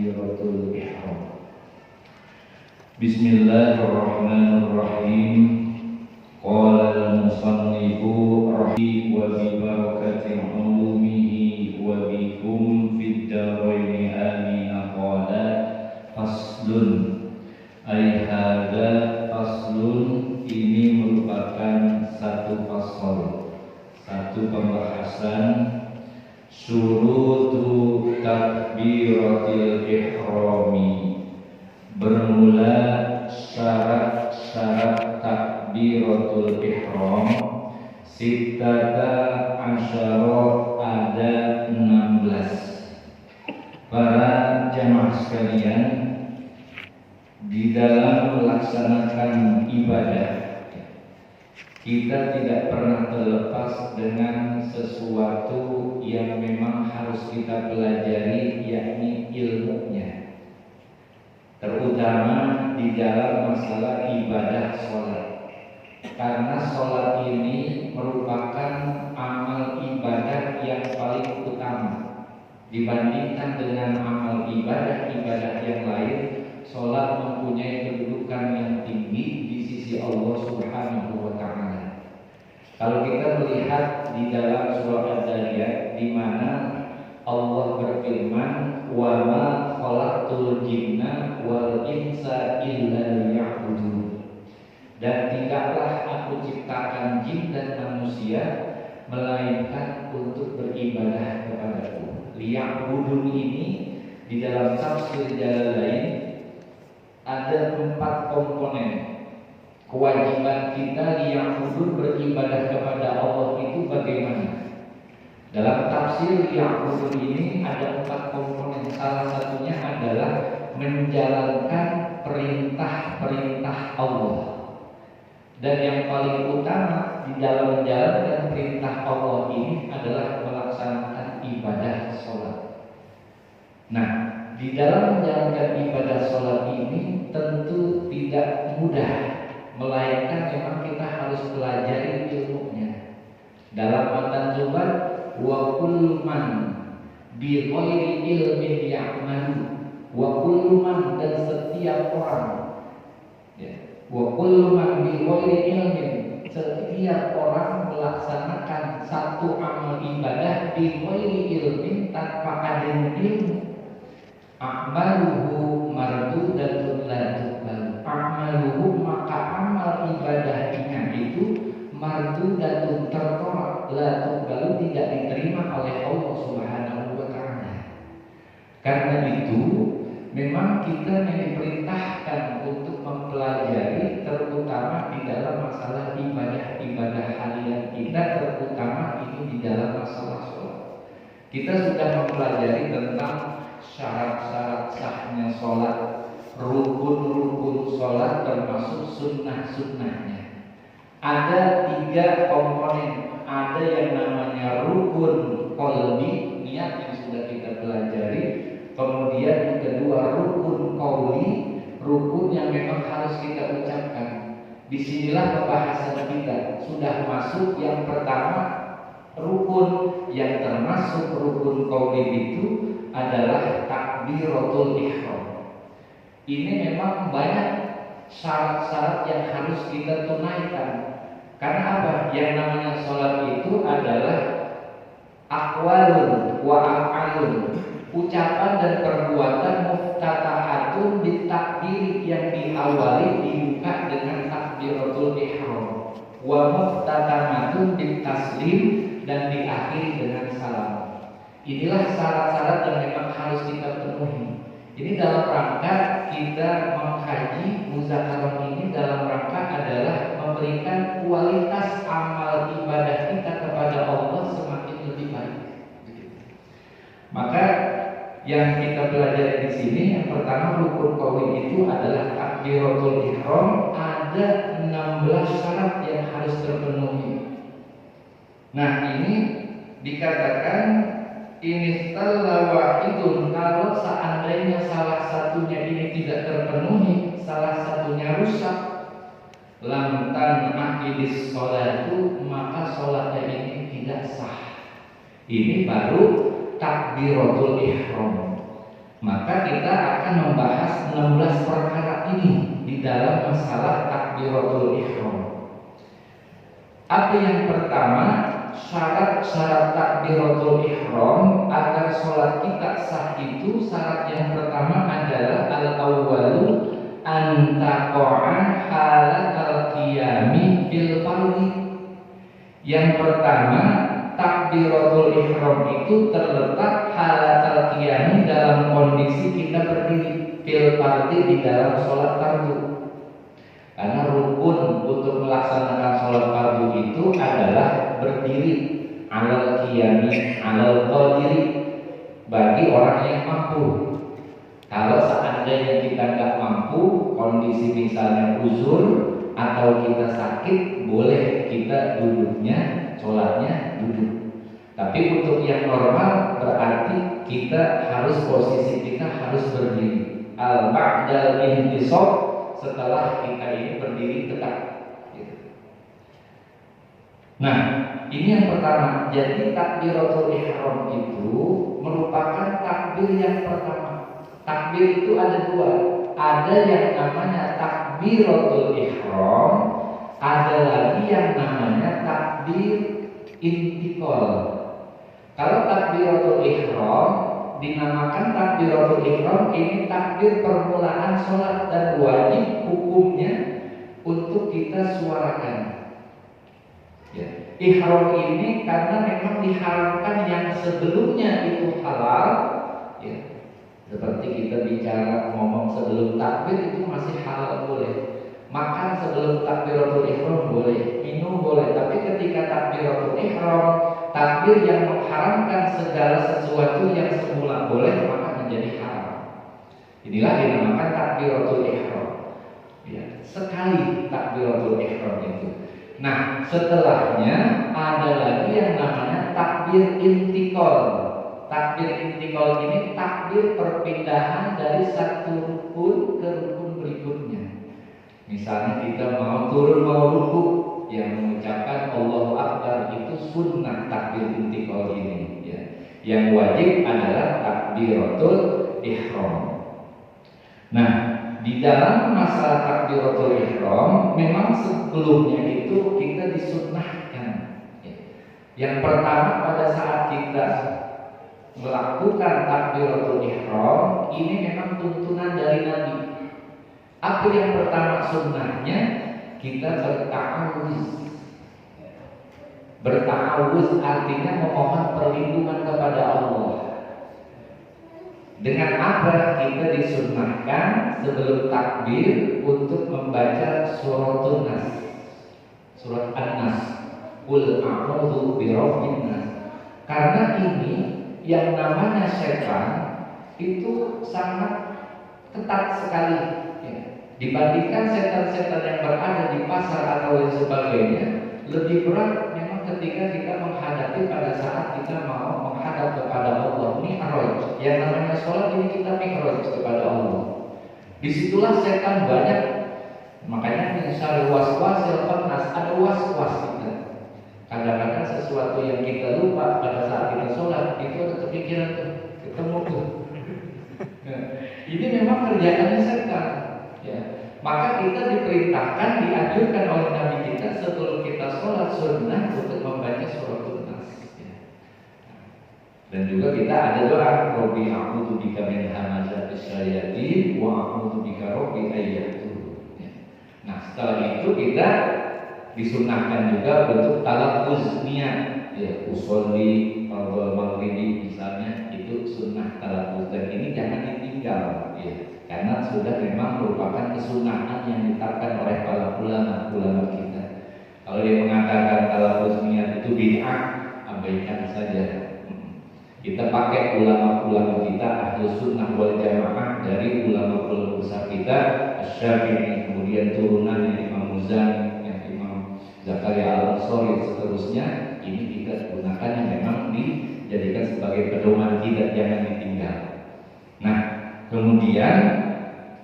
takbiratul ihram. Bismillahirrahmanirrahim. Qala al-musannifu rahi wa bi barakati ulumihi wa bikum fid daraini amin. Qala faslun, ay hadza faslun, ini merupakan satu fasal, satu pembahasan syurutu takbiratil ihrami, bermula syarat-syarat takbiratul ihram. Sittata asyara, ada 16. Para jamaah sekalian, di dalam melaksanakan ibadah kita tidak pernah terlepas dengan sesuatu yang memang harus kita pelajari, yakni ilmunya, terutama di dalam masalah ibadah sholat. Karena sholat ini merupakan amal ibadah yang paling utama dibandingkan dengan amal ibadah-ibadah yang lain. Sholat mempunyai kedudukan yang tinggi di sisi Allah Subhanahu wa Ta'ala. Kalau kita melihat di dalam surah Ad-Dariyat, di mana Allah berfirman, "Wa ma khalaqtul jinna wal insa illa liya'budun." Dan tidaklah aku ciptakan jin dan manusia melainkan untuk beribadah kepadaku. Liya'budun ini di dalam tafsir Jalalain ada 4 komponen. Kewajiban kita yang khusus beribadah kepada Allah itu bagaimana? Dalam tafsir yang khusus ini ada 4 komponen. Salah satunya adalah menjalankan perintah-perintah Allah. Dan yang paling utama di dalam menjalankan perintah Allah ini adalah melaksanakan ibadah sholat. Nah, di dalam menjalankan ibadah sholat ini tentu tidak mudah, melainkan memang kita harus pelajari ilmunya. Dalam matan Zubat, wa kullu man bi ghairi ilmin ya'malu, wa kullu man, dan setiap orang, ya, wa kullu man bi ghairi ilmin, setiap orang melaksanakan satu amal ibadah bi ghairi ilmin, tanpa adanya ilmu, a'maluhu mardudatun la tuqbal. Amaluhu, maka amal ibadahnya itu mardudatun, tertolak, la tuqbal, tidak diterima oleh Allah Subhanahu wa Ta'ala. Karena itu memang kita diperintahkan untuk mempelajari, terutama di dalam masalah ibadah-ibadah harian kita, terutama ini di dalam masalah sholat. Kita sudah mempelajari tentang syarat-syarat sahnya sholat, rukun-rukun sholat, termasuk sunnah-sunnahnya. Ada 3 komponen. Ada yang namanya rukun qalbi, niat yang sudah kita pelajari. Kemudian yang kedua rukun qauli, rukun yang memang harus kita ucapkan. Disinilah pembahasan kita sudah masuk. Yang pertama, rukun yang termasuk rukun qauli itu adalah takbiratul ihram. Ini memang banyak syarat-syarat yang harus kita tunaikan. Karena apa? Yang namanya sholat itu adalah aqwalun wa af'alun, ucapan dan perbuatan muftatahatun bitakbir, yang diawali dibuka dengan takbiratul ihram, wa muftatamatun bitaslim, dan diakhiri dengan salam. Inilah syarat-syarat yang memang harus kita penuhi. Ini dalam rangka kita mengkaji muzakarah ini, dalam rangka adalah memberikan kualitas amal ibadah kita kepada Allah semakin lebih baik. Maka yang kita pelajari di sini, yang pertama rukun qauli itu adalah takbiratul ihram. Ada 16 syarat yang harus terpenuhi. Nah, ini dikatakan ini wahidun, kalau seandainya salah satunya ini tidak terpenuhi, salah satunya rusak, lam tan'aqidis sholatu, maka sholatnya ini tidak sah. Ini baru takbiratul ihram. Maka kita akan membahas 16 perkara ini di dalam masalah takbiratul ihram. Apa yang pertama, syarat-syarat takbiratul ihram agar sholat kita sah itu, syarat yang pertama adalah al-awwalu an taqa'a halatal qiyami fil fardhi. Yang pertama, takbiratul ihram itu terletak halatal qiyami dalam kondisi kita berdiri, fil fardhi di dalam sholat fardu. Karena rukun untuk melaksanakan sholat fardu itu adalah berdiri, alal qiyami alal qadiri, bagi orang yang mampu. Kalau seandainya kita nggak mampu, kondisi misalnya uzur atau kita sakit, boleh kita duduknya, sholatnya duduk. Tapi untuk yang normal berarti kita harus, posisi kita harus berdiri. Al-ba'dal intisab, setelah kita ini berdiri tegak. Nah, ini yang pertama. Jadi takbiratul ihram itu merupakan takbir yang pertama. Takbir itu ada dua. Ada yang namanya takbiratul ihram, ada lagi yang namanya takbir intikal. Kalau takbiratul ihram dinamakan takbiratul ihram, ini takbir permulaan sholat dan wajib hukumnya untuk kita suarakan. Ya. Ihram ini karena memang diharamkan yang sebelumnya itu halal, ya. Seperti kita bicara ngomong sebelum takbir itu masih halal, boleh. Makan sebelum takbiratul ihram boleh, minum boleh. Tapi ketika takbiratul ihram, takbir yang mengharamkan segala sesuatu yang semula boleh, maka menjadi haram. Inilah dinamakan takbiratul ihram. Ya, sekali takbiratul ihram itu. Nah, setelahnya ada lagi yang namanya takbir intikal. Takbir intikal ini takbir perpindahan dari satu rukun ke rukun berikutnya. Misalnya kita mau turun mau ruku, yang mengucapkan Allahu Akbar itu sunnah takbir intikal ini. Ya. Yang wajib adalah takbiratul ihram. Nah, di dalam masalah takbiratul ihram memang sebelumnya itu kita disunnahkan. Yang pertama, pada saat kita melakukan takbiratul ihram, ini memang tuntunan dari Nabi. Apa yang pertama sunnahnya? Kita berta'awuz. Berta'awuz artinya memohon perlindungan kepada Allah. Dengan apa kita disunnahkan sebelum takbir untuk membaca suratun Nas, surat An-Nas, Qul a'udzu birabbin nas. Karena ini yang namanya setan itu sangat ketat sekali, ya. Dibandingkan setan-setan yang berada di pasar atau lain sebagainya, lebih berat memang ketika kita menghadapi pada saat kita mau menghadap kepada Allah. Mi'raj, yang namanya sholat ini kita mi'raj kepada Allah. Disitulah setan banyak. Makanya misalnya was-was, nas, ada was-was kita. Kadang-kadang sesuatu yang kita lupa pada saat kita sholat itu ada kepikiran ketemu tuh. Ini memang kerjaannya setan. Ya. Maka kita diperintahkan, dianjurkan oleh Nabi kita sebelum kita sholat sunnah untuk membaca suratun Nas. Ya. Dan juga kita ada doa, Robbi a'udzu bika min hamazatis syayatin wa a'udzu bika Robbi ayyatuh. Ya. Nah, setelah itu kita disunnahkan juga bentuk talaffuz niat, ya, usolli fardhu maghribi misalnya, itu sunnah talaffuz, dan ini jangan ditinggal, ya, karena sudah memang merupakan kesunahan yang ditetapkan oleh para ulama kita. Kalau dia mengatakan talaffuz niat itu bid'ah, abaikan saja. Kita pakai ulama-ulama kita Ahlus Sunnah wal Jamaah, dari ulama-ulama besar kita Asy-Syafi'i, kemudian turunannya Imam Muzani, Zakaria Al-Ansari, seterusnya. Ini kita gunakan yang memang dijadikan sebagai pedoman kita, jangan ditinggal. Nah, kemudian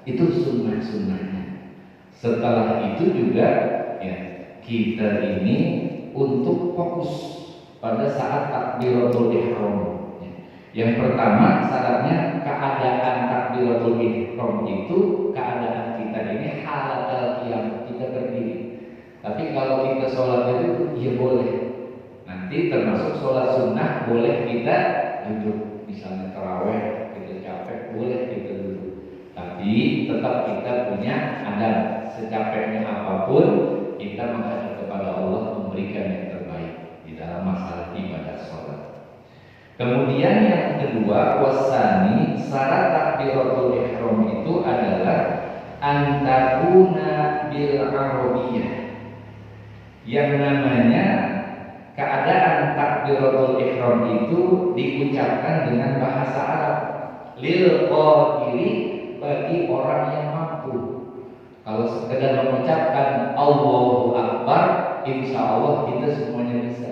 itu sunnah-sunnahnya. Setelah itu juga, ya, kita ini untuk fokus pada saat takbiratul ihram. Yang pertama syaratnya keadaan takbir termasuk sholat sunnah boleh kita duduk, misalnya taraweh kita capek boleh kita duduk, tapi tetap kita punya adab, secapeknya apapun kita menghadap kepada Allah memberikan yang terbaik di dalam masalah ibadah sholat. Kemudian yang kedua, wasani, syarat takbiratul ihram itu adalah antakuna bil arabiyah. Yang namanya keadaan takbiratul ihram itu diucapkan dengan bahasa Arab. Lil qadiri, bagi orang yang mampu. Kalau sekedar mengucapkan Allahu Akbar, insya Allah kita semuanya bisa.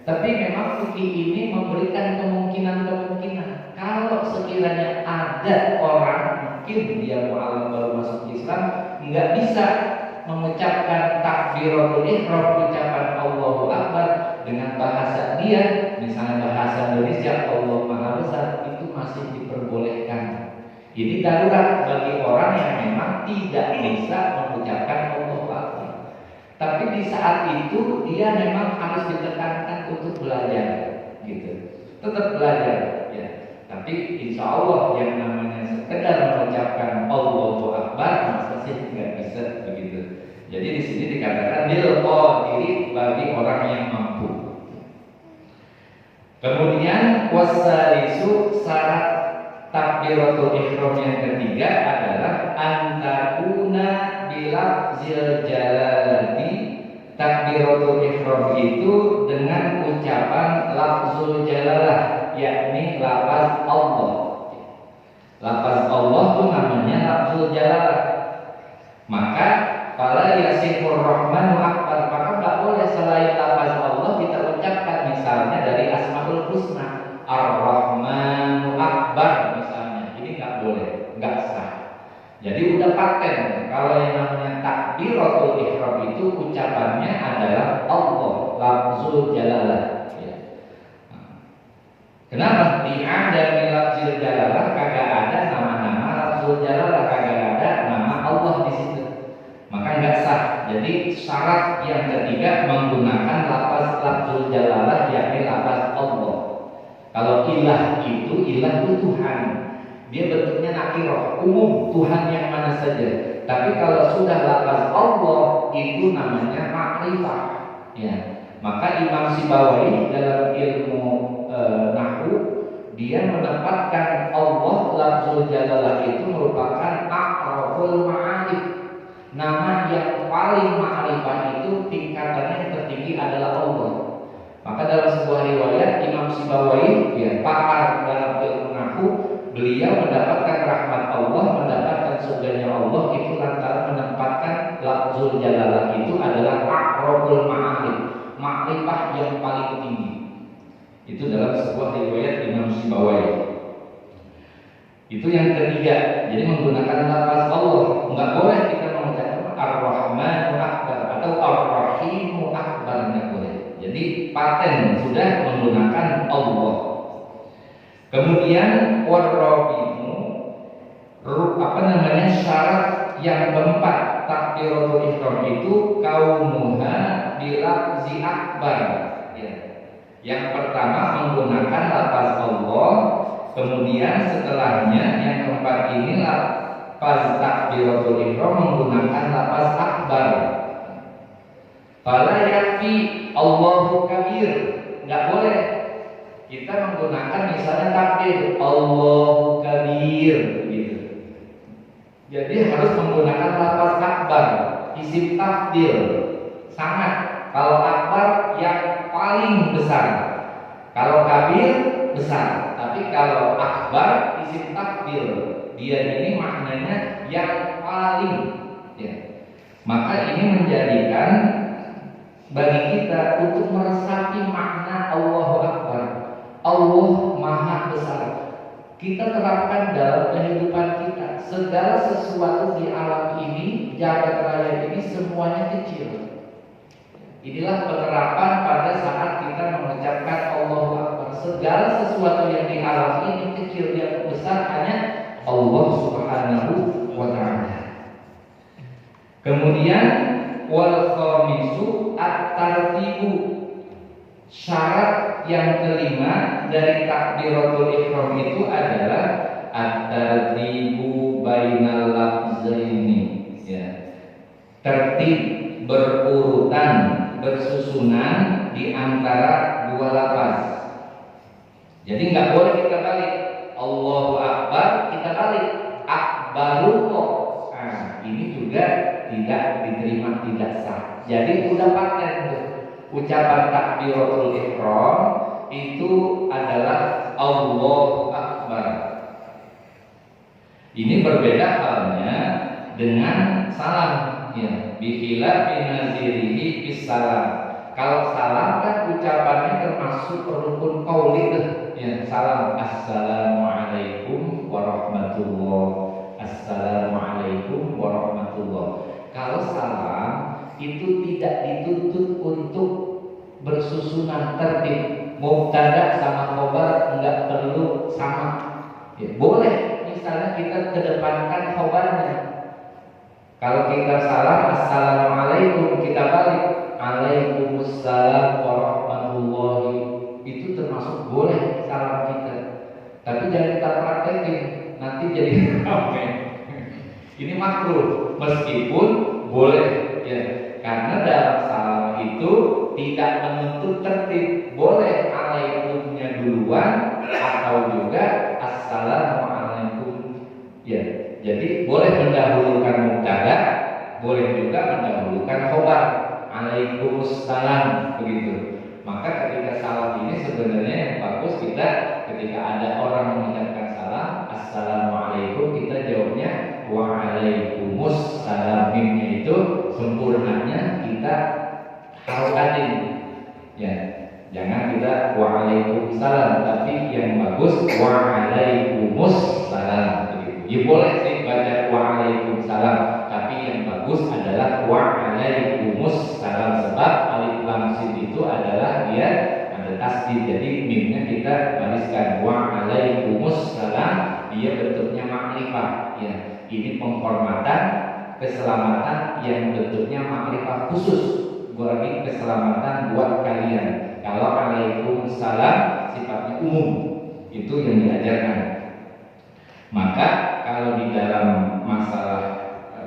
Tapi memang fikih ini memberikan kemungkinan-kemungkinan. Kalau sekiranya ada orang, mungkin dia mu'allim baru masuk Islam, nggak bisa mengucapkan takbiratul ihram, ucapan Allahu Akbar dengan bahasa dia, misalnya bahasa Indonesia Allah Maha Besar, itu masih diperbolehkan. Ini darurat bagi orang yang memang tidak bisa mengucapkan Allahu Akbar. Tapi di saat itu dia memang harus ditekankan untuk belajar, gitu. Tetap belajar, ya. Tapi insya Allah yang namanya sekedar mengucapkan Allahu Akbar masa sih nggak bisa begitu. Jadi di sini dikatakan lil qadiri, bagi orang yang mampu. Kemudian wasalisu, syarat takbiratul ihram yang ketiga adalah antakuna bilafzil jalalati. Takbiratul ihram itu dengan ucapan lafzul jalalah, yakni lafaz Allah. Lafaz Allah itu namanya lafzul jalalah. Maka fala yasifur rahmanu akbar, maka enggak boleh selain lafaz Allah kita ucapkan, misalnya dari Asmaul Husna Ar-Rahmanu Akbar misalnya, ini enggak boleh, enggak sah. Jadi udah paten kalau yang namanya takbiratul ihram itu ucapannya adalah Allah, lafzul jalalah, ya. Kenapa? Ada lafzul jalalah kagak ada nama-nama lafzul jalalah, kagak ada nama Allah di situ. Maka enggak sah. Jadi syarat yang ketiga menggunakan lafzul jalalah, yakni lafaz Allah. Kalau ilah itu Tuhan, dia bentuknya nakirah, umum, Tuhan yang mana saja. Tapi kalau sudah lafaz Allah itu namanya makrifah, ya. Maka Imam Sibawahi dalam ilmu nahwu dia menempatkan Allah lafzul jalalah itu merupakan aqrabul ma'arif. Nama yang paling ma'rifah itu tingkatannya yang tertinggi adalah Allah. Maka dalam sebuah riwayat Imam Sibawahi, ya, pakar dalam ilmu nahwu, beliau mendapatkan rahmat Allah, mendapatkan surganya Allah itu lantaran menempatkan lafzul jalalah itu adalah aqrabul ma'arif, ma'rifah yang paling tinggi. Itu dalam sebuah riwayat Imam Sibawahi. Itu yang ketiga. Jadi menggunakan lafaz Allah, enggak boleh kita mengucapkan Ar-Rahmanu Akbar atau Ar-Rahimu Akbar, enggak boleh. Jadi paten sudah menggunakan Allah. Kemudian warrabimu, syarat yang keempat takbiratul ihram itu kaunuha bilafzi akbar, ya. Yang pertama menggunakan lafaz Allah, kemudian setelahnya yang keempat ini lafaz takbiratul ihram menggunakan lafaz akbar. Fala yakfi Allahu kabir, enggak boleh kita menggunakan misalnya takbir Allahu kabir gitu. Jadi harus menggunakan lafaz akbar, isim takbir. Sangat, kalau akbar yang paling besar, kalau kabir besar. Tapi kalau akbar isim takbir, dia ini maknanya yang paling, ya. Maka ini menjadikan bagi kita untuk meresapi makna Allahu Akbar, Allah Maha Besar, kita terapkan dalam kehidupan kita. Segala sesuatu di alam ini, jagat raya ini semuanya kecil. Inilah penerapan pada saat kita mengucapkan Allahu Akbar. Segala sesuatu yang di alam ini kecil dan besar hanya Allah Subhanahu wa Ta'ala. Kemudian wal khamisu at-tartibu, syarat yang kelima dari takbiratul ihram itu adalah at-tartibu bainal lafzaini, ya. Tertib berurutan, bersusunan di antara dua lafaz. Jadi nggak boleh kita balik Allahu Akbar, kita balik Akbarullah. Nah, ini juga tidak diterima, tidak sah. Jadi udah paten tuh. Ucapan takbiratul ihram itu adalah Allahu Akbar. Ini berbeda halnya dengan salam, ya. Bihilafi nazirihi bis salam. Kalau salam kan ucapannya termasuk rukun qauli, ya. Salam, assalamualaikum warahmatullahi, assalamualaikum warahmatullahi. Kalau salam itu tidak dituntut untuk bersusunan tertib, mubtada sama khobar enggak perlu sama, ya. Boleh misalnya kita kedepankan khobarnya. Kalau kita salam assalamualaikum, kita balik Waalaikumsalam warahmatullahi, itu termasuk boleh salam kita. Tapi jangan kita praktekin, nanti jadi ramai. Ini makruh, meskipun boleh, ya. Karena dalam salam itu tidak menuntut tertib, boleh alaikumnya duluan atau juga assalamualaikum, ya. Jadi boleh mendahulukan mubtada, boleh juga mendahulukan khobar. Waalaikumsalam, begitu. Maka ketika salam ini sebenarnya yang bagus kita ketika ada orang mengucapkan salam assalamualaikum, kita jawabnya waalaikumsalam. Mimnya itu sempurnanya kita harokatin, ya. Jangan kita waalaikumsalam, tapi yang bagus waalaikumsalam, begitu. Ya boleh sih baca waalaikumsalam, tapi yang bagus adalah waalaikumsalam, sebab alif lam sin itu adalah dia ada tasdid, jadi mimnya kita bariskan waalaikumsalam, dia bentuknya makrifah, ya. Ini penghormatan, keselamatan yang bentuknya makrifah khusus, bagi keselamatan buat kalian. Kalau waalaikumsalam sifatnya umum, itu yang diajarkan. Maka kalau di dalam masalah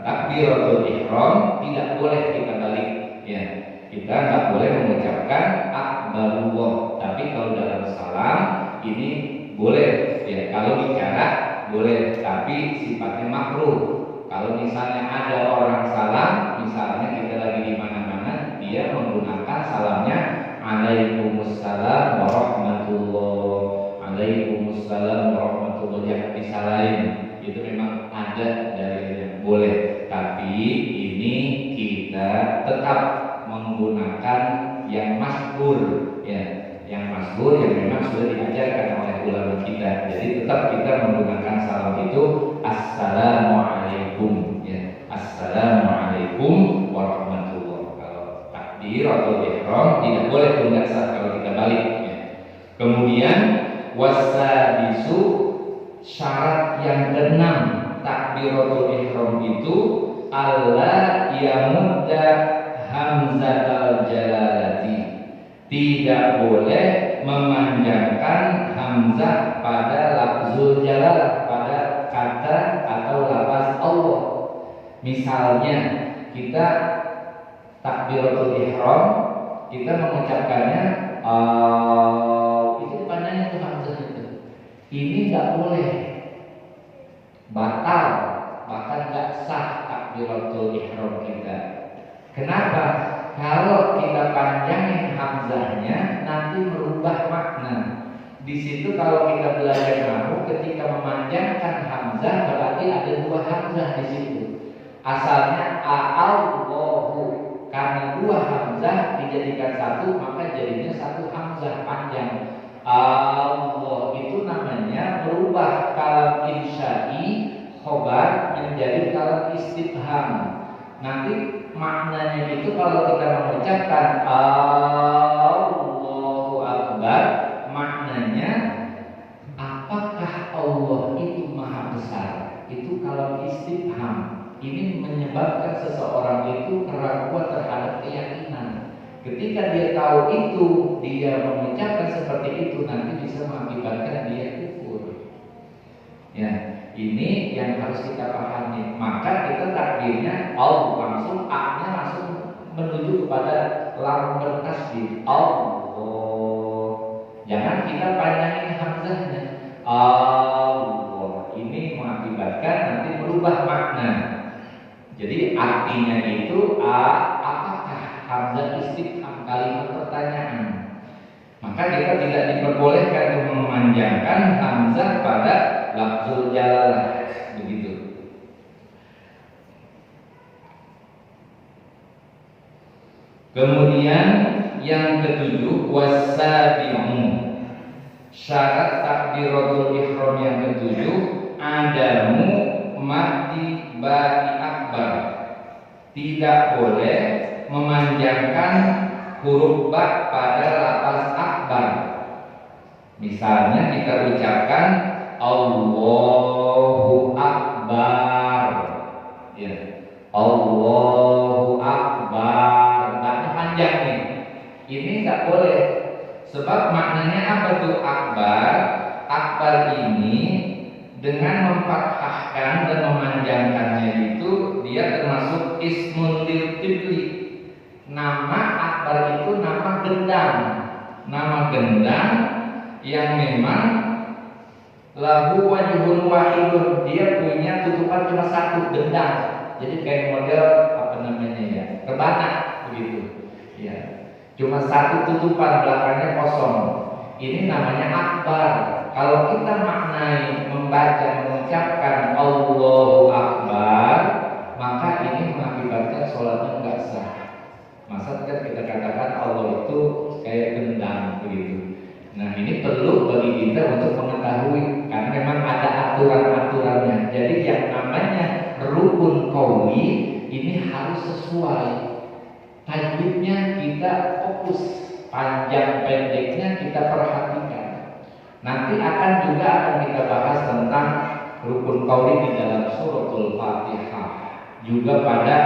takbiratul ihram tidak boleh kita balik, ya. Kita nggak boleh mengucapkan akbarullah. Tapi kalau dalam salam ini boleh, ya. Kalau bicara boleh, tapi sifatnya makruh. Kalau misalnya ada orang salam, misalnya kita lagi di mana-mana, dia menggunakan salamnya Waalaikumsalam warahmatullahi, Waalaikumsalam warahmatullahi, yang disalahin itu memang ada dari boleh, tapi ini kita tetap menggunakan yang masyhur, ya, yang masyhur yang memang sudah diajarkan oleh ulama kita. Jadi tetap kita menggunakan salam itu assalamualaikum, ya, assalamualaikum warahmatullahi. Kalau takbiratul ihram tidak boleh tidak sah kalau kita balik, ya. Kemudian wasadisu, syarat yang keenam takbiratul ihram itu alla yamudda hamzatal jalalati, tidak boleh memanjangkan hamzah pada lafzul jalal, pada kata atau lafaz Allah. Misalnya kita takbiratul ihram, kita mengucapkannya itu panjangnya itu hamzah itu. Ini nggak boleh, batal, bahkan nggak sah takbiratul ihram kita. Kenapa? Kalau kita panjangin hamzahnya nanti merubah makna. Di situ kalau kita belajar nahwu, ketika memanjangkan hamzah berarti ada dua hamzah di situ. Asalnya Allahu, karena dua hamzah dijadikan satu, maka jadinya satu hamzah panjang. Allah itu namanya berubah kalam insya'i khobar menjadi kalam istifham. Nanti maknanya itu kalau kita mengucapkan Allahu Akbar, maknanya apakah Allah itu maha besar? Itu kalau istifham. Ini menyebabkan seseorang itu keraguan terhadap keyakinan. Ketika dia tahu itu, dia mengucapkan seperti itu, nanti bisa mengakibatkan dia kufur. Ya, ini yang harus kita pahami. Maka kita takdirnya Allah langsung, A-nya langsung menuju kepada lam bertasdid. Allah. Jangan kita panjangin hamzahnya. Allah. Ini mengakibatkan nanti berubah makna. Jadi artinya itu apakah hamzah istifham, kalimat pertanyaan. Maka kita tidak diperbolehkan untuk memanjangkan hamzah pada lafzul jalalah, begitu. Kemudian yang ketujuh, wasabi'u. Syarat takbiratul ihram yang ketujuh, adamu mati ba'i akbar. Tidak boleh memanjangkan huruf ba pada lafaz akbar. Misalnya kita ucapkan Allahu Akbar, ya, Allahu Akbar, maknanya panjang nih. Ini nggak boleh, sebab maknanya apa tuh akbar? Akbar ini dengan memfathahkan dan memanjangkannya itu dia termasuk ismun lil qibli. Nama akbar itu nama gendang, yang memang lahu wajhun wahidun, dia punya tutupan cuma satu, gendang. Jadi kayak model apa namanya ya, rebana begitu. Ya, cuma satu tutupan, belakangnya kosong. Ini namanya akbar. Kalau kita maknai membaca mengucapkan Allahu Akbar, maka ini mengakibatkan sholatnya enggak sah. Masa kan kita katakan Allah itu kayak gendang begitu. Nah, ini perlu bagi kita untuk mengetahui, karena memang ada aturan-aturannya. Jadi yang namanya rukun qauli ini harus sesuai. Tajwidnya kita fokus, panjang pendeknya kita perhatikan. Nanti akan kita bahas tentang rukun qauli di dalam suratul Fatihah, juga pada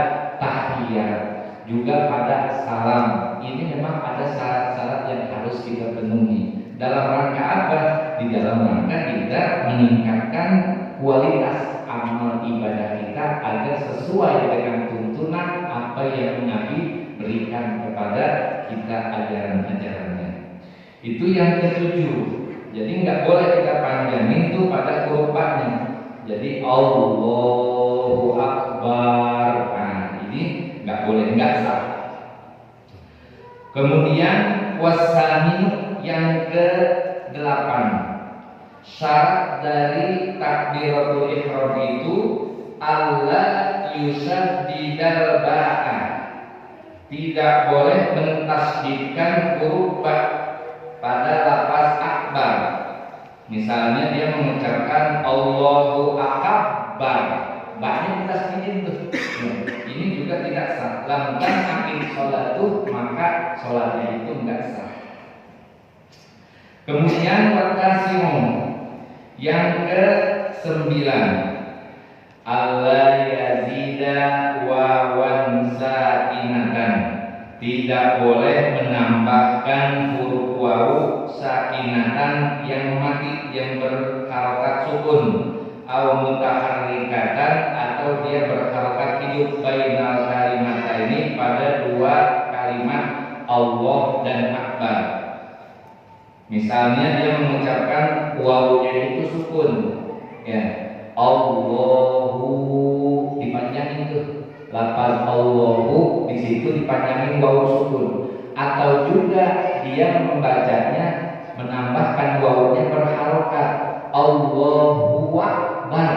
tahiyat, juga pada salam. Ini memang ada syarat-syarat yang harus kita penuhi. Dalam rangka apa? Di dalam rangka kita meningkatkan kualitas amal ibadah kita agar sesuai dengan tuntunan apa yang Nabi berikan kepada kita ajaran-ajarannya. Itu yang ketujuh. Jadi nggak boleh kita panjangin itu pada huruf-nya. Jadi Allahu Akbar. Nah, ini nggak boleh, nggak sah. Kemudian wasani yang ke-8, syarat dari takbiratul ihram itu alla yusaddidal ba'a. Tidak boleh mentasdidkan huruf ba pada lafaz akbar. Misalnya dia mengucapkan Allahu Akbar, ba-nya ditasdidin tuh. Ini juga tidak sah. Lam akhir sholatu, maka sholatnya itu enggak sah. Kemudian watasimu yang ke-9, alla yazida wawan sakinatan. Tidak boleh menambahkan huruf wawu sakinatan yang mati, yang berharokat sukun, au mutaharrikatan, atau dia berharokat hidup, bainal kalimat ini pada dua kalimat Allah dan Akbar. Misalnya dia mengucapkan wawunya itu sukun, ya, Allahu dipanjangin tuh, lafaz Allahu di situ dipanjangin wawu sukun. Atau juga dia membacanya menambahkan wawunya berharokat, Allahu Akbar,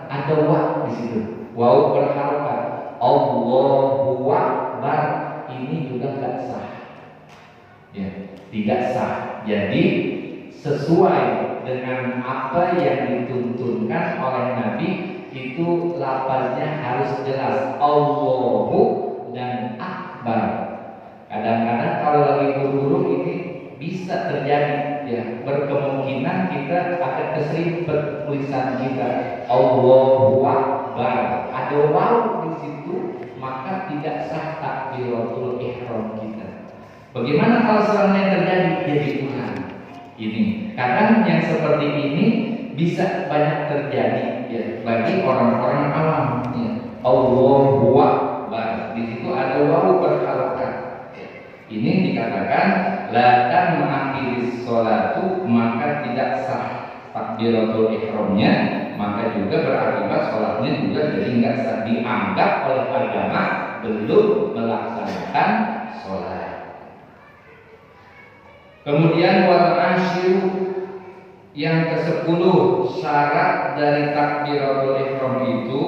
ada wa di situ, wawu berharokat, Allahu Akbar. Ini juga tidak sah, ya, tidak sah. Jadi sesuai dengan apa yang dituntunkan oleh Nabi itu lafaznya harus jelas, Allahu dan Akbar. Kadang-kadang kalau lagi buru-buru ini bisa terjadi, ya, berkemungkinan kita akan keserimpet tulisan kita Allahu Akbar, ada wawu di situ, maka tidak sah takbiratul ihram kita. Bagaimana kalau serangan terjadi? Jadi Tuhan. Ini kadang yang seperti ini bisa banyak terjadi ya bagi orang-orang awam. Ya. Allahu Akbar. Di situ ada wawu berharokat. Ya. Ini dikatakan la dan mengakhiri sholatu, maka tidak sah takbiratul ihramnya, maka juga berakibat sholatnya juga jadi nggak sah, dianggap oleh agama belum melaksanakan sholat. Kemudian wal asyiru, yang ke-10 syarat dari takbiratul ihram itu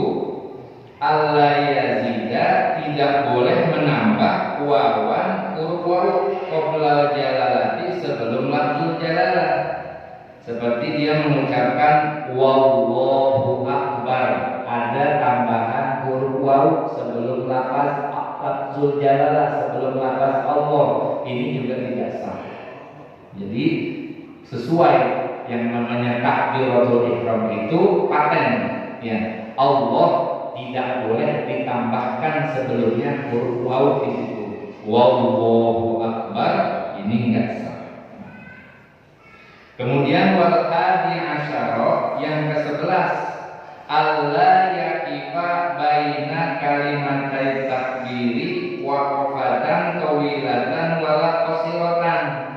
alla yazida, tidak boleh menambah wawan huruf wawu qabla jalalati, sebelum lafzul jalalah. Seperti dia mengucapkan wallahu akbar, ada tambahan huruf wawu sebelum lafzul jalalah, sebelum lafaz Allah. Ini juga tidak sah. Jadi sesuai yang namanya takbiratul ihram itu paten ya. Allah tidak boleh ditambahkan sebelumnya huruf wawu di situ. Wallahu akbar, ini enggak sah. Kemudian wal hadi asyara, yang ke-11 alla yaqifa baina kalimatai takbiri wa qafatan tawilatan wala qasiratan.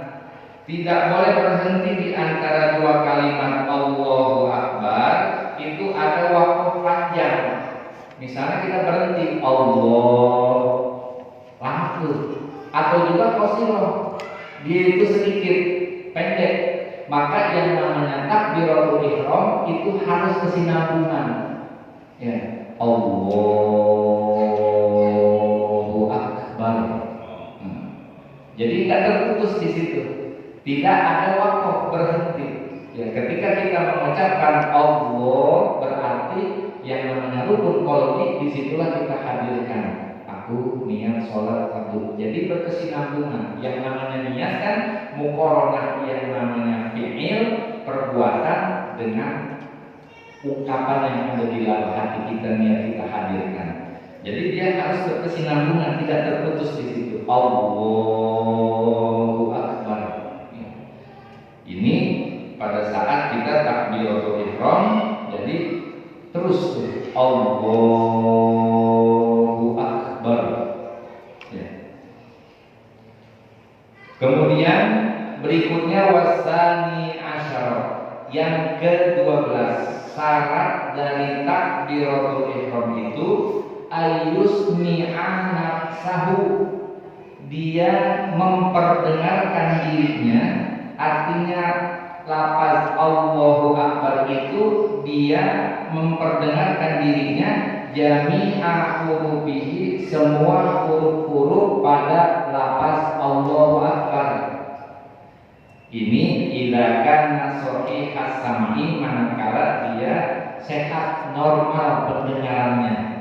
Tidak boleh berhenti di antara dua kalimat Allahu Akbar, itu ada waktu panjang. Misalnya kita berhenti Allah lama, atau juga qasirah, dia itu sedikit pendek. Maka yang namanya takbiratul ihram itu harus kesinambungan. Ya, Allahu Akbar. Jadi tidak terputus di situ. Tidak ada waktu berhenti. Ya, ketika kita mengucapkan Allah, berarti yang namanya rukun qalbi, disitulah kita hadirkan. Aku niat sholat fardu. Jadi berkesinambungan. Yang namanya niat kan muqaranah, yang namanya fi'il, perbuatan dengan ungkapan yang ada di dalam hati kita, niat kita hadirkan. Jadi dia harus berkesinambungan, tidak terputus di situ. Allahu Akbar. Ini pada saat kita takbiratul ihram, jadi terus Allahu Akbar. Ya. Kemudian berikutnya wasani asyara, yang ke-12 syarat dari takbiratul ihram itu ayyusmi'a nafsahu, dia memperdengarkan dirinya. Artinya lafaz Allahu Akbar itu dia memperdengarkan dirinya jami'a hurufihi, semua huruf-huruf pada lafaz Allahu Akbar. Ini idza kana shahihas sam'i, manakala dia sehat normal pendengarannya.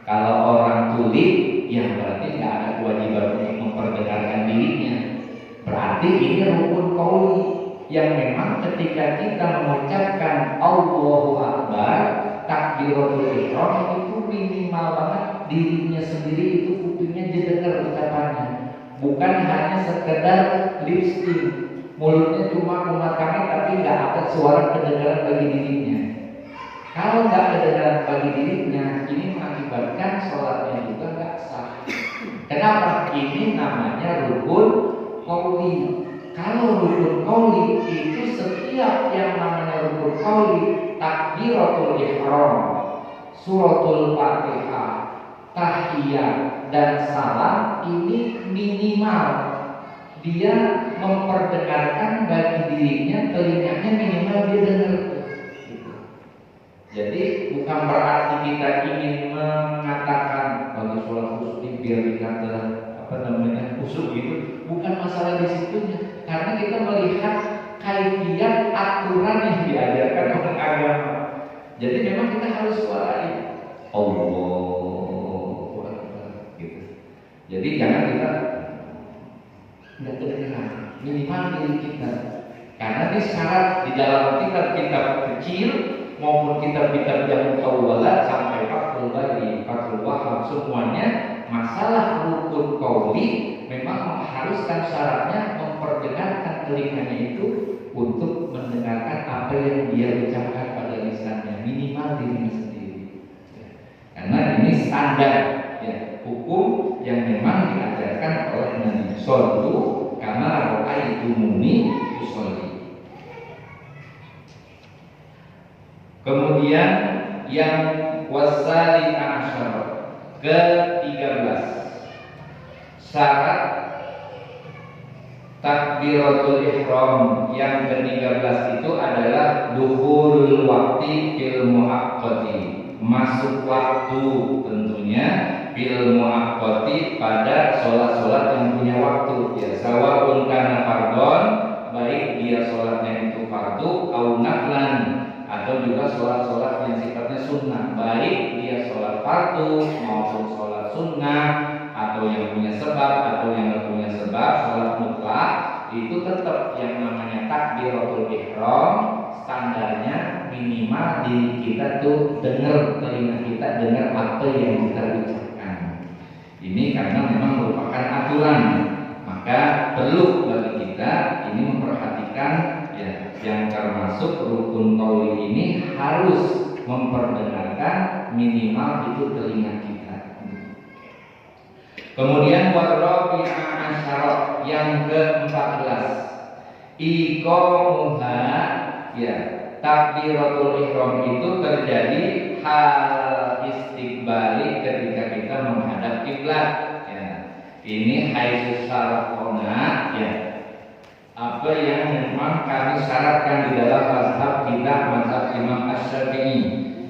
Kalau orang tuli, ya berarti tidak ada kewajiban untuk memperdengarkan dirinya. Berarti ini rukun qauli yang memang ketika kita mengucapkan Allahu Akbar, takbiratul ihram itu minimal banget dirinya sendiri itu kupingnya didengar ucapannya, bukan hanya sekedar lipstick, mulutnya cuma mengatakan tapi nggak ada suara kedengaran bagi dirinya. Kalau nggak kedengaran bagi dirinya, ini mengakibatkan sholatnya juga nggak sah. Kenapa? Ini namanya rukun qauli. Kalau rukun qauli itu setiap yang namanya rukun qauli, takbiratul ihram, suratul Fatihah, tahiyat dan salam, ini minimal dia memperdengarkan bagi dirinya, telinganya minimal dia dengar. Jadi bukan berarti kita ingin mengatakan bagi sholat khusyuk ini biar dikata khusyuk gitu. Bukan masalah di situnya, karena kita melihat kaifiat aturan yang diajarkan oleh agama. Jadi memang kita harus suarain Allahu Akbar gitu. Jadi jangan kita nggak kedengaran, minimal diri kita. Karena ini syarat di dalam kitab-kitab kecil maupun kitab-kitab yang mutawwalat sampai Fathul Bari, Fathul Wahhab, semuanya masalah rukun qauli memang diharuskan syaratnya memperdengarkan telinganya itu untuk mendengarkan apa yang dia ucapkan pada lisannya, minimal dirinya sendiri. Karena ini standar ya, hukum yang memang diajarkan oleh Nabi. Shollu kama ra'aitumuni usolli. Kemudian yang wasali asyar ke-13, syarat takbiratul ihram yang ke-13 itu adalah dukhulul waqti fil muaqqati, masuk waktu tentunya fil muaqqati pada sholat-sholat yang punya waktu ya, sawa'un kana fardhon, baik dia sholatnya itu fardu au naflan, atau juga sholat-sholat yang sifatnya sunnah, baik dia sholat fardu maupun sholat sunnah, atau yang punya sebab atau yang tidak punya sebab, sholat mutlak itu tetap yang namanya takbiratul ihram. Standarnya minimal diri kita tuh dengar, telinga kita dengar apa yang kita ucapkan. Ini karena memang merupakan aturan, maka perlu bagi kita ini memperhatikan ya, yang termasuk rukun qauli ini harus memperdengarkan minimal itu telinga kita. Kemudian warabi'a asyara yang ke-14, iqamuha ya, takbiratul ihram itu terjadi hal istiqbali ketika kita menghadap kiblat ya. Ini haitsu syaraqna ya, apa yang memang kami syaratkan di dalam mazhab kita, mazhab Imam Asy-Syafi'i.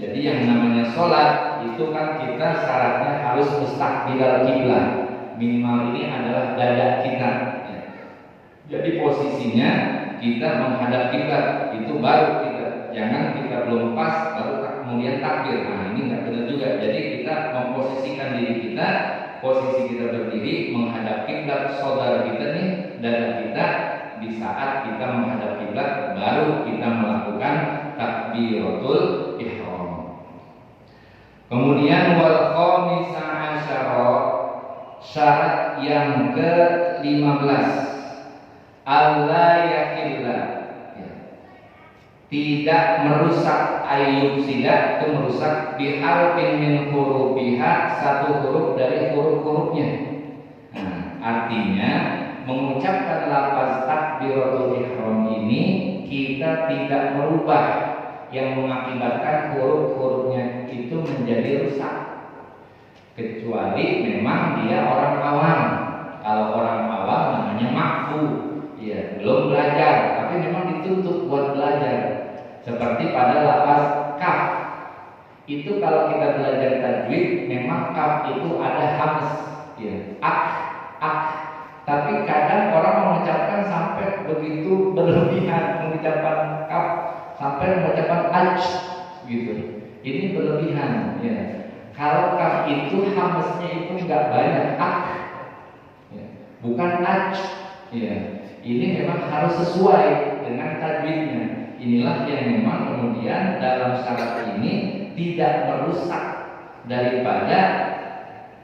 Jadi yang namanya sholat itu kan kita syaratnya harus mustaqbilal kiblat, minimal ini adalah dada kita ya. Jadi posisinya kita menghadap kiblat itu baru kita, jangan kita belum pas baru kemudian takbir. Nah ini nggak benar juga. Jadi kita memposisikan diri kita, posisi kita berdiri menghadap kiblat, saudara kita nih, dada kita. Di saat kita menghadap kiblat baru kita melakukan takbiratul ihram. Kemudian wal khamisa asyara, syarat yang ke-15, alla yakilla ya, tidak merusak, ayub sila itu merusak biharfin min hurufiha, satu huruf dari huruf-hurufnya. Nah, artinya mengucapkan lafaz takbiratul ihram ini kita tidak merubah yang mengakibatkan huruf-hurufnya itu menjadi rusak, kecuali memang dia orang awam. Kalau orang awam namanya makfu ya, belum belajar tapi memang dituntut buat belajar. Seperti pada lafaz kaf itu, kalau kita belajar tajwid memang kaf itu ada hams ya, ak. Tapi kadang orang mengucapkan sampai begitu berlebihan, mengucapkan kaf sampai mengucapkan aj gitu. Ini berlebihan ya. Kalau kaf itu hamsnya itu enggak banyak, ak ya, bukan aj ya. Ini memang harus sesuai dengan tajwidnya. Inilah yang memang kemudian dalam syarat ini tidak merusak daripada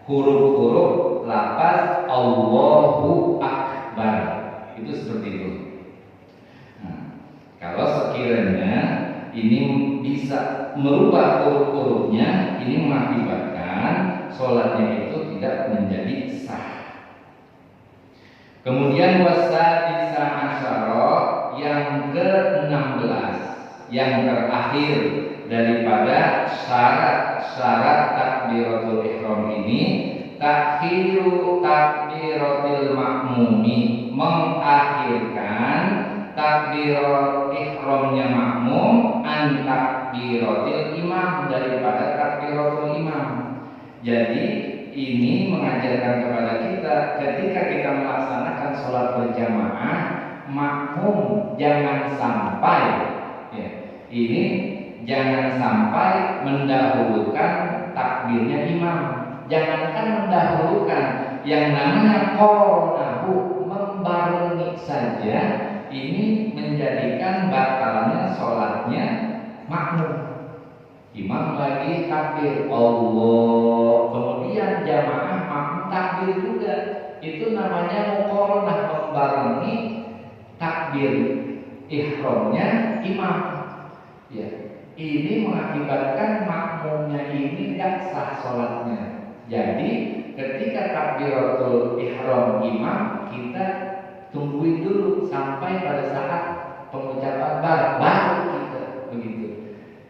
huruf-huruf lafaz Allahu Akbar. Itu seperti itu. Nah, kalau sekiranya ini bisa merubah huruf-hurufnya, ini mengakibatkan sholatnya itu tidak menjadi sah. Kemudian wasadisa asyara yang ke-16, yang terakhir daripada syarat-syarat takbiratul ihram ini, takhiru takbiratil makmumi, mengakhirkan takbirat ihramnya makmum an takbiratil imam, daripada takbiratul imam. Jadi ini mengajarkan kepada kita ketika kita melaksanakan sholat berjamaah, makmum jangan sampai ya, ini jangan sampai mendahulukan takbirnya imam. Jangankan mendahulukan, yang namanya qanahu, membarengi saja, ini menjadikan batalnya sholatnya makmum. Imam lagi takbir Allah, kemudian jamaah makmum takbir juga. Itu namanya muqaranah, membarengi takbir ihramnya imam. Ya, ini mengakibatkan makmumnya ini tidak sah sholatnya. Jadi ketika takbiratul ihram imam, kita tungguin dulu sampai pada saat pengucapan baru kita begitu.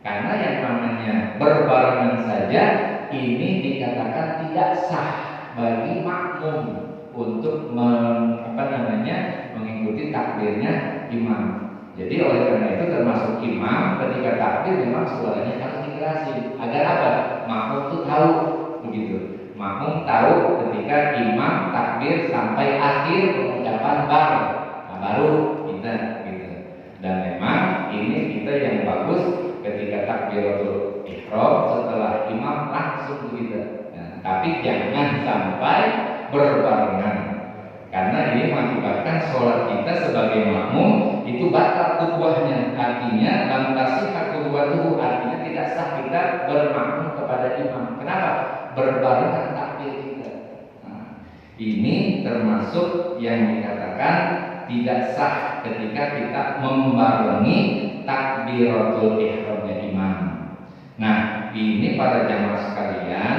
Karena yang namanya berbarengan saja ini dikatakan tidak sah bagi makmum untuk mengikuti takbirnya imam. Jadi oleh karena itu termasuk imam ketika takbir memang suaranya harus dikerasin agar apa? Makmum itu tahu begitu. Makmum tahu ketika imam takbir sampai akhir pengucapan baru kita gitu. Dan memang ini kita yang bagus ketika takbiratul ihram setelah imam langsung kita. Nah, tapi jangan sampai berbarengan. Karena ini mengakibatkan sholat kita sebagai makmum itu batal qudwahnya. Artinya lam tasihha qudwatuhu, artinya tidak sah kita bermakmum kepada imam. Kenapa? Berbarengan takbir kita. Nah, ini termasuk yang dikatakan tidak sah ketika kita membarengi takbiratul ihramnya imam. Nah, ini para jamaah sekalian,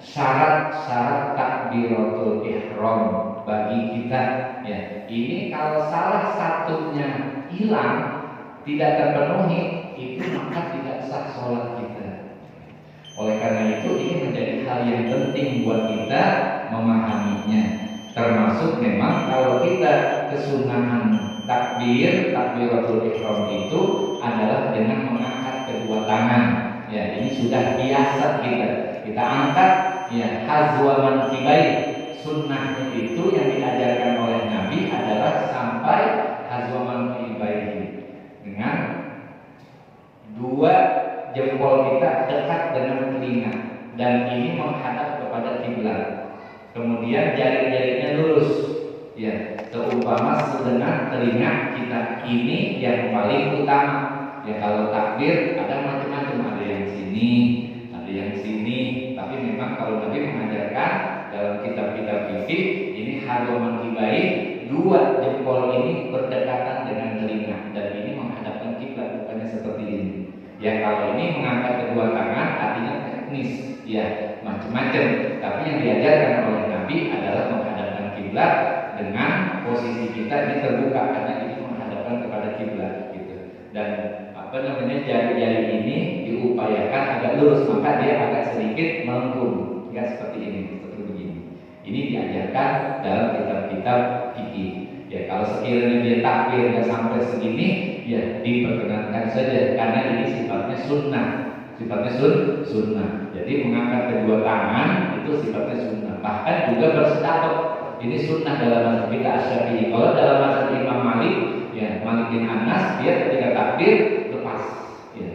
syarat-syarat takbiratul ihram bagi kita ya. Ini kalau salah satunya hilang, tidak terpenuhi, itu maka tidak sah sholat kita. Oleh karena itu ini menjadi hal yang penting buat kita memahaminya. Termasuk memang kalau kita kesunahan takbiratul ihram itu adalah dengan mengangkat kedua tangan. Ya, ini sudah biasa kita angkat ya, hazwa mankibai. Sunnahnya itu yang diajarkan oleh Nabi adalah sampai hazwa mankibai, dengan dua jempol kita dekat dengan telinga dan ini menghadap kepada kiblat. Kemudian jari-jarinya lurus ya, seumpama sedengan telinga kita. Ini yang paling utama. Ya, kalau takbir ada macam-macam, ada yang sini, ada yang sini. Tapi memang kalau Nabi mengajarkan dalam kitab-kitab fikih ini hadwa mankibai, dua jempol ini berdekatan dengan telinga dan ini menghadapkan kiblat, bukannya seperti ini. Ya, kalau ini mengangkat kedua tangan artinya teknis, ya macam-macam. Tapi yang diajarkan oleh Nabi adalah menghadapkan kiblat dengan posisi kita ini terbuka karena ini menghadapkan kepada kiblat gitu. Dan jari-jari ini diupayakan agak lurus, maka dia agak sedikit melengkung, nggak seperti ini, seperti begini. Ini diajarkan dalam kitab-kitab fikih. Ya, kalau sekiranya dia takbir nggak sampai segini, ya diperkenankan saja karena ini sifatnya sunnah, sunnah. Jadi mengangkat kedua tangan itu sifatnya sunnah. Bahkan juga bersedekah ini sunnah dalam mazhab kita Asy-Syafi'i. Kalau dalam mazhab Imam Malik, ya Malik bin Anas, dia ketika takbir lepas. Ya.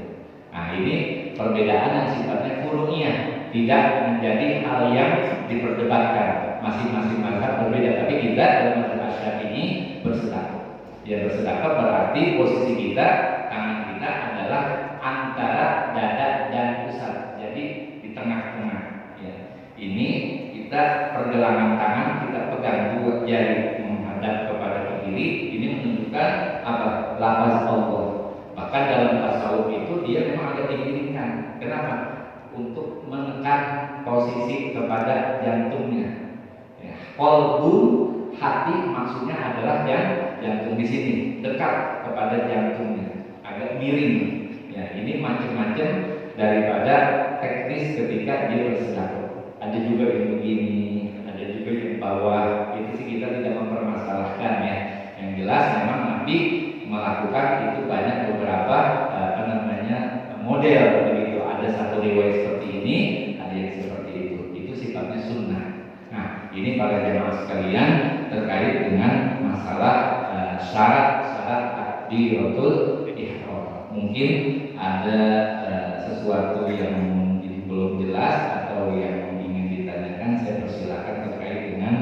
Nah, ini perbedaan yang sifatnya furu'iyah, tidak menjadi hal yang diperdebatkan. Masing-masing mazhab berbeda, tapi kita dalam mazhab Asy-Syafi'i bersedekah. Ya, bersedekah berarti posisi kita, tangan kita adalah antara dada dan pusat. Jadi di tengah-tengah. Ya. Ini kita pergelangan tangan kita pegang dua jari menghadap kepada ke kiri. Ini menunjukkan apa? Lafaz Allah. Bahkan dalam tasawuf itu dia memang agak diinginkan. Kenapa? Untuk menekan posisi kepada jantungnya. Ya. Qalbun, hati maksudnya adalah jantung di sini, dekat kepada jantungnya, agak miring. Ya, ini macam-macam daripada teknis ketika dia bersedekah. Ada juga yang begini, ada juga yang bawah. Itu sih kita tidak mempermasalahkan ya. Yang jelas memang Nabi melakukan itu banyak beberapa model begitu. Ada satu riwayat seperti ini, ada yang seperti itu. Itu sifatnya sunnah. Nah, ini para jemaah sekalian terkait dengan masalah syarat-syarat takbiratul ihram. Mungkin ada sesuatu yang belum jelas atau yang ingin ditanyakan, saya persilakan terkait dengan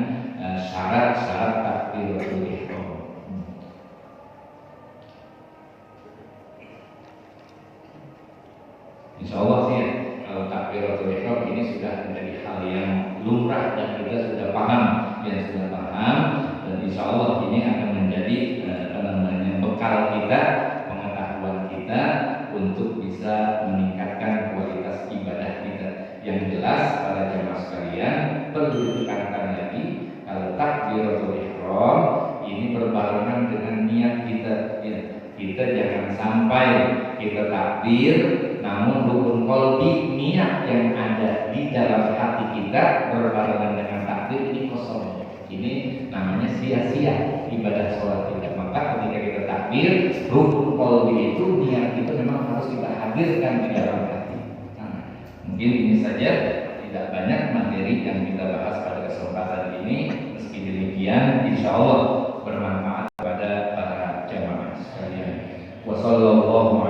syarat-syarat takbiratul ihram. Insya Allah sih ya, Kalau takbiratul ihram ini sudah menjadi hal yang lumrah dan kita sudah paham, dan insya Allah ini akan menjadi bekal kita, pengetahuan kita untuk bisa meningkatkan kualitas ibadah kita. Yang jelas para jemaah sekalian perlu ditekankan lagi, kalau takbiratul ihram ini berbarengan dengan niat kita. Kita jangan sampai kita takbir namun rukun qalbi, niat yang ada di dalam hati kita berbarengan dengan takbir ini kosong. Ini namanya sia-sia ibadah sholat kita. Maka ketika kita takbir, rukun qalbi itu niat itu memang harus kita hadirkan di dalam hati. Mungkin ini saja, tidak banyak materi yang kita bahas pada kesempatan ini. Meski demikian, insya Allah bermanfaat kepada para jamaah sekalian. Wassallallahu